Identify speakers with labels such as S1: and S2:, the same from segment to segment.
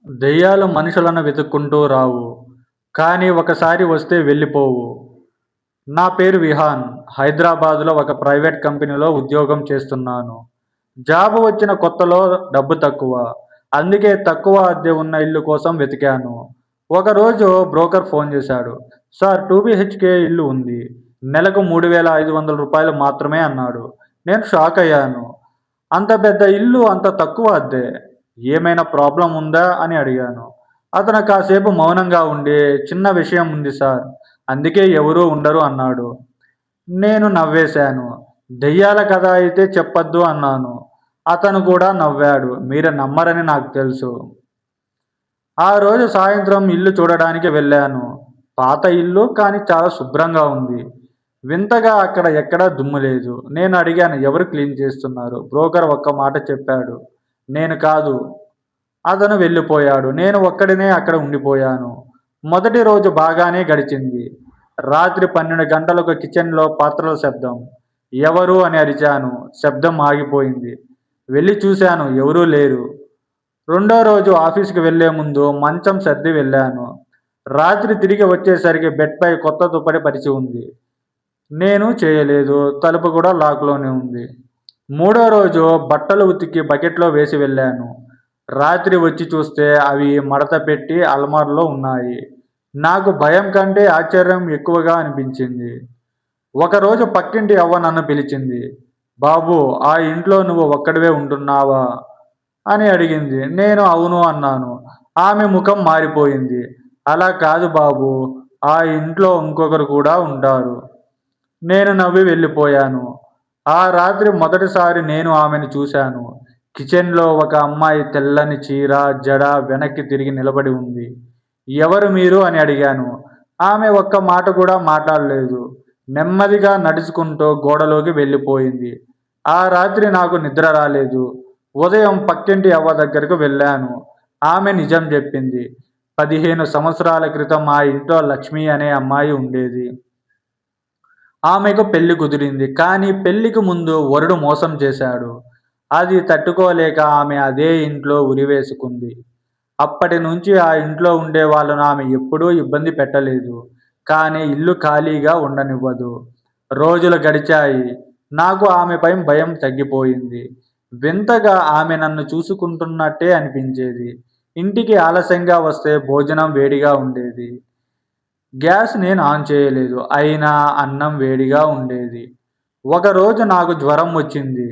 S1: దెయ్యాలు మనుషులను వెతుక్కుంటూ రావు. కానీ ఒకసారి వస్తే వెళ్ళిపోవు. నా పేరు విహాన్. హైదరాబాద్‌లో ఒక ప్రైవేట్ కంపెనీలో ఉద్యోగం చేస్తున్నాను. జాబ్ వచ్చిన కొత్తలో డబ్బు తక్కువ. అందుకే తక్కువ అద్దె ఉన్న ఇల్లు కోసం వెతికాను. ఒకరోజు బ్రోకర్ ఫోన్ చేశాడు. సార్ 2 బీహెచ్‌కే ఇల్లు ఉంది. నెలకు రూ. 3,500 మాత్రమే అన్నాడు. నేను షాక్ అయ్యాను. అంత పెద్ద ఇల్లు అంత తక్కువ అద్దె. ఏమైనా ప్రాబ్లమ్ ఉందా అని అడిగాను. అతను కాసేపు మౌనంగా ఉండి, చిన్న విషయం ఉంది సార్. అందుకే ఎవరూ ఉండరు అన్నాడు. నేను నవ్వేశాను. దెయ్యాల కథ అయితే చెప్పొద్దు అన్నాను. అతను కూడా నవ్వాడు. మీరు నమ్మరని నాకు తెలుసు. ఆ రోజు సాయంత్రం ఇల్లు చూడడానికి వెళ్ళాను. పాత ఇల్లు కానీ చాలా శుభ్రంగా ఉంది. వింతగా అక్కడ ఎక్కడా దుమ్ము లేదు. నేను అడిగాను ఎవరు క్లీన్ చేస్తున్నారు? బ్రోకర్ ఒక్క మాట చెప్పాడు. నేను కాదు. అతను వెళ్ళిపోయాడు. నేను ఒక్కడినే అక్కడ ఉండిపోయాను. మొదటి రోజు బాగానే గడిచింది. రాత్రి 12 గంటలకు కిచెన్‌లో పాత్రల శబ్దం. ఎవరు అని అరిచాను. శబ్దం ఆగిపోయింది. వెళ్లి చూశాను. ఎవరూ లేరు. రెండో రోజు ఆఫీస్‌కి వెళ్ళే ముందు మంచం సర్ది వెళ్ళాను. రాత్రి తిరిగి వచ్చేసరికి బెడ్‌పై కొత్త దుప్పటి పరిచి ఉంది. నేను చేయలేదు. తలుపు కూడా లాక్‌లోనే ఉంది. మూడో రోజు బట్టలు ఉతికి బకెట్‌లో వేసి వెళ్ళాను. రాత్రి వచ్చి చూస్తే అవి మడత పెట్టి అల్మారాలో ఉన్నాయి. నాకు భయం కంటే ఆశ్చర్యం ఎక్కువగా అనిపించింది. ఒకరోజు పక్కింటి అవ్వ నన్ను పిలిచింది. బాబూ! ఆ ఇంట్లో నువ్వు ఒక్కడివే ఉంటున్నావా? అని అడిగింది. నేను అవును అన్నాను. ఆమె ముఖం మారిపోయింది. అలా కాదు బాబూ! ఆ ఇంట్లో ఇంకొకరు కూడా ఉంటారు. నేను నవ్వి వెళ్ళిపోయాను. ఆ రాత్రి మొదటిసారి నేను ఆమెను చూశాను. కిచెన్‌లో ఒక అమ్మాయి తెల్లని చీర, జడ వెనక్కి తిరిగి నిలబడి ఉంది. ఎవరు మీరు అని అడిగాను. ఆమె ఒక్క మాట కూడా మాట్లాడలేదు. నెమ్మదిగా నడుచుకుంటూ గోడలోకి వెళ్ళిపోయింది. ఆ రాత్రి నాకు నిద్ర రాలేదు. ఉదయం పక్కింటి అవ్వ దగ్గరకు వెళ్ళాను. ఆమె నిజం చెప్పింది. 15 సంవత్సరాల క్రితం ఆ ఇంట్లో లక్ష్మి అనే అమ్మాయి ఉండేది. ఆమెకు పెళ్లి కుదిరింది. కానీ పెళ్లికి ముందు వరుడు మోసం చేశాడు. అది తట్టుకోలేక ఆమె అదే ఇంట్లో ఉరివేసుకుంది. అప్పటి నుంచి ఆ ఇంట్లో ఉండే వాళ్ళను ఆమె ఎప్పుడూ ఇబ్బంది పెట్టలేదు. కానీ ఇల్లు ఖాళీగా ఉండనివ్వదు. రోజులు గడిచాయి. నాకు ఆమెపై భయం తగ్గిపోయింది. వింతగా ఆమె నన్ను చూసుకుంటున్నట్టే అనిపించేది. ఇంటికి ఆలస్యంగా వస్తే భోజనం వేడిగా ఉండేది. గ్యాస్ నేను ఆన్ చేయలేదు. అయినా అన్నం వేడిగా ఉండేది. ఒకరోజు నాకు జ్వరం వచ్చింది.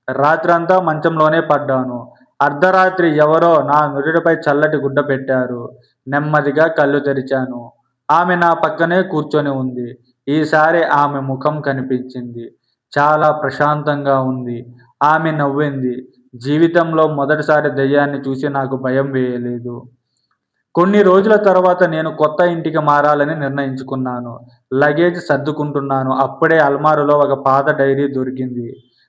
S1: రాత్రంతా మంచంలోనే పడ్డాను. అర్ధరాత్రి ఎవరో నా నుదుటిపై చల్లటి గుడ్డ పెట్టారు. నెమ్మదిగా కళ్ళు తెరిచాను. ఆమె నా పక్కనే కూర్చొని ఉంది. ఈసారి ఆమె ముఖం కనిపించింది. చాలా ప్రశాంతంగా ఉంది. ఆమె నవ్వింది. జీవితంలో మొదటిసారి దెయ్యాన్ని చూసి నాకు భయం వేయలేదు. కొన్ని రోజుల తర్వాత నేను కొత్త ఇంటికి మారాలని నిర్ణయించుకున్నాను. లగేజ్ సర్దుకుంటున్నాను. అప్పుడే అల్మారాలో ఒక పాత డైరీ దొరికింది.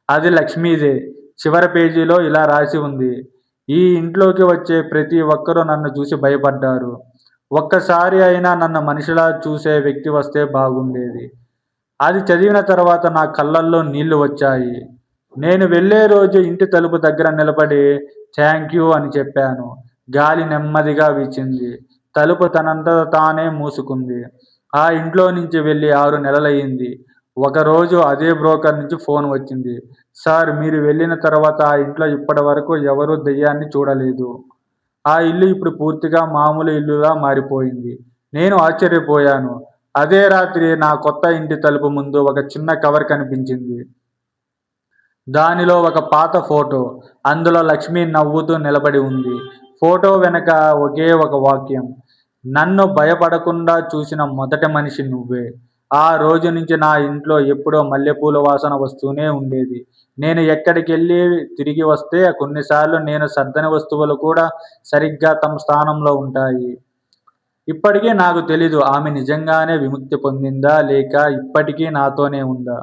S1: అది లక్ష్మీదే. చివరి పేజీలో ఇలా రాసి ఉంది. ఈ ఇంట్లోకి వచ్చే ప్రతి ఒక్కరూ నన్ను చూసి భయపడ్డారు. ఒక్కసారి అయినా నన్ను మనిషిలా చూసే వ్యక్తి వస్తే బాగుండేది. అది చదివిన తర్వాత నా కళ్ళల్లో నీళ్లు వచ్చాయి. నేను వెళ్ళే రోజు ఇంటి తలుపు దగ్గర నిలబడి థాంక్యూ అని చెప్పాను. గాలి నెమ్మదిగా వీచింది. తలుపు తనంతట తానే మూసుకుంది. ఆ ఇంట్లో నుంచి వెళ్ళి 6 నెలలయింది. ఒకరోజు అదే బ్రోకర్ నుంచి ఫోన్ వచ్చింది. సార్ మీరు వెళ్ళిన తర్వాత ఆ ఇంట్లో ఇప్పటివరకు ఎవరూ దెయ్యాన్ని చూడలేదు. ఆ ఇల్లు ఇప్పుడు పూర్తిగా మామూలు ఇల్లులా మారిపోయింది. నేను ఆశ్చర్యపోయాను. అదే రాత్రి నా కొత్త ఇంటి తలుపు ముందు ఒక చిన్న కవర్ కనిపించింది. దానిలో ఒక పాత ఫోటో. అందులో లక్ష్మి నవ్వుతూ నిలబడి ఉంది. ఫోటో వెనక ఒకే ఒక వాక్యం. నన్ను భయపడకుండా చూసిన మొదటి మనిషి నువ్వే. ఆ రోజు నుంచి నా ఇంట్లో ఎప్పుడూ మల్లెపూల వాసన వస్తూనే ఉండేది. నేను ఎక్కడికెళ్ళి తిరిగి వస్తే కొన్నిసార్లు నేను సర్దని వస్తువులు కూడా సరిగ్గా తమ స్థానంలో ఉంటాయి. ఇప్పటికీ నాకు తెలీదు ఆమె నిజంగానే విముక్తి పొందిందా? లేక ఇప్పటికీ నాతోనే ఉందా?